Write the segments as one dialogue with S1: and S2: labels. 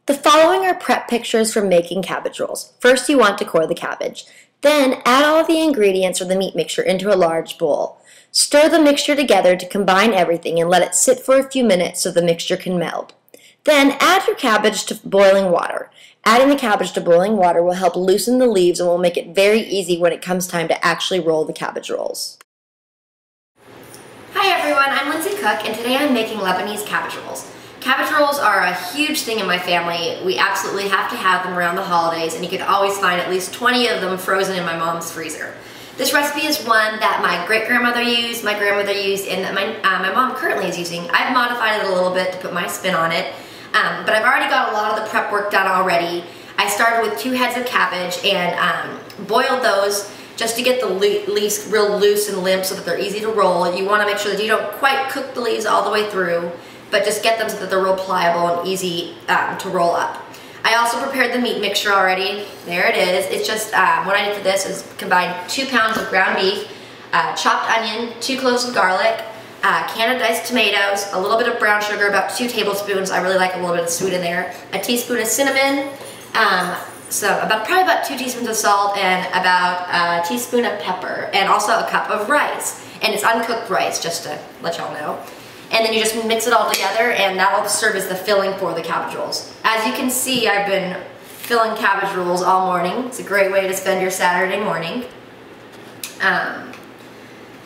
S1: The following are prep pictures for making cabbage rolls. First, you want to core the cabbage. Then, add all of the ingredients or the meat mixture into a large bowl. Stir the mixture together to combine everything and let it sit for a few minutes so the mixture can meld. Then, add your cabbage to boiling water. Adding the cabbage to boiling water will help loosen the leaves and will make it very easy when it comes time to actually roll the cabbage rolls.
S2: Hi everyone, I'm Lindsay Cook, and today I'm making Lebanese cabbage rolls. Cabbage rolls are a huge thing in my family. We absolutely have to have them around the holidays, and you can always find at least 20 of them frozen in my mom's freezer. This recipe is one that my great-grandmother used, my grandmother used, and that my mom currently is using. I've modified it a little bit to put my spin on it, but I've already got a lot of the prep work done already. I started with 2 heads of cabbage and boiled those just to get the leaves real loose and limp so that they're easy to roll. You want to make sure that you don't quite cook the leaves all the way through, but just get them so that they're real pliable and easy to roll up. I also prepared the meat mixture already. There it is. It's just, what I did for this is combine 2 pounds of ground beef, chopped onion, 2 cloves of garlic, a can of diced tomatoes, a little bit of brown sugar, about 2 tablespoons. I really like a little bit of sweet in there. A teaspoon of cinnamon, probably about 2 teaspoons of salt, and about a teaspoon of pepper, and also a cup of rice. And it's uncooked rice, just to let y'all know. And then you just mix it all together, and that'll serve as the filling for the cabbage rolls. As you can see, I've been filling cabbage rolls all morning. It's a great way to spend your Saturday morning.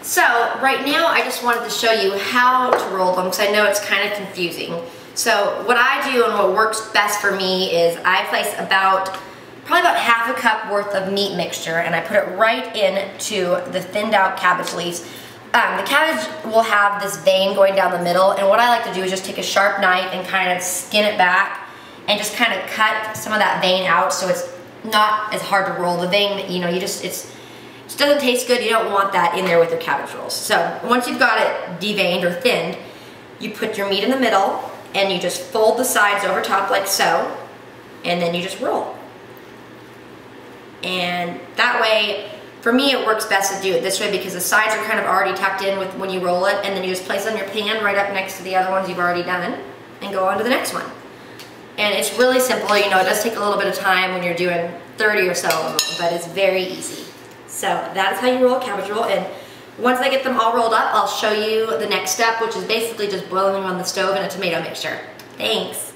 S2: So right now I just wanted to show you how to roll them, because I know it's kind of confusing. So what I do and what works best for me is I place probably about half a cup worth of meat mixture, and I put it right into the thinned out cabbage leaves. The cabbage will have this vein going down the middle, and what I like to do is just take a sharp knife and kind of skin it back and just kind of cut some of that vein out so it's not as hard to roll. The vein, you know, it just doesn't taste good. You don't want that in there with your cabbage rolls. So once you've got it deveined or thinned, you put your meat in the middle and you just fold the sides over top like so, and then you just roll. And that way, for me, it works best to do it this way because the sides are kind of already tucked in with when you roll it, and then you just place it on your pan right up next to the other ones you've already done and go on to the next one. And it's really simple. You know, it does take a little bit of time when you're doing 30 or so of them, but it's very easy. So that's how you roll a cabbage roll, and once I get them all rolled up, I'll show you the next step, which is basically just boiling them on the stove in a tomato mixture. Thanks.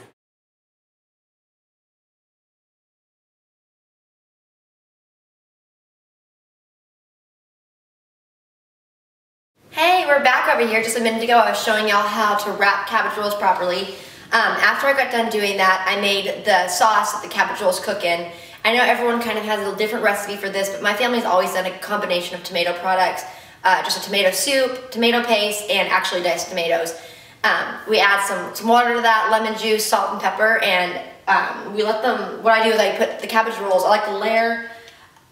S2: Hey, we're back over here. Just a minute ago I was showing y'all how to wrap cabbage rolls properly. After I got done doing that, I made the sauce that the cabbage rolls cook in. I know everyone kind of has a different recipe for this, but my family's always done a combination of tomato products. Just a tomato soup, tomato paste, and actually diced tomatoes. We add some water to that, lemon juice, salt and pepper, and we let them, what I do is I put the cabbage rolls, I like to layer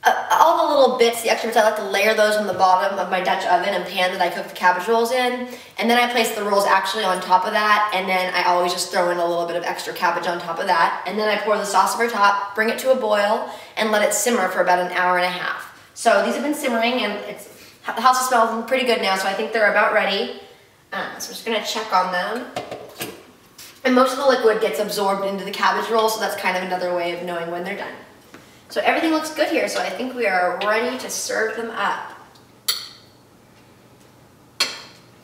S2: all the little bits, the extra bits, I like to layer those on the bottom of my Dutch oven and pan that I cook the cabbage rolls in, and then I place the rolls actually on top of that, and then I always just throw in a little bit of extra cabbage on top of that, and then I pour the sauce over top, bring it to a boil, and let it simmer for about an hour and a half. So these have been simmering, and the house is smelling pretty good now, so I think they're about ready. So I'm just going to check on them. And most of the liquid gets absorbed into the cabbage roll, so that's kind of another way of knowing when they're done. So everything looks good here, so I think we are ready to serve them up.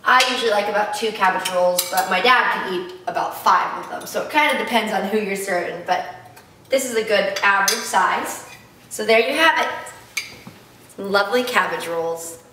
S2: I usually like about 2 cabbage rolls, but my dad can eat about 5 of them, so it kind of depends on who you're serving, but this is a good average size. So there you have it. Some lovely cabbage rolls.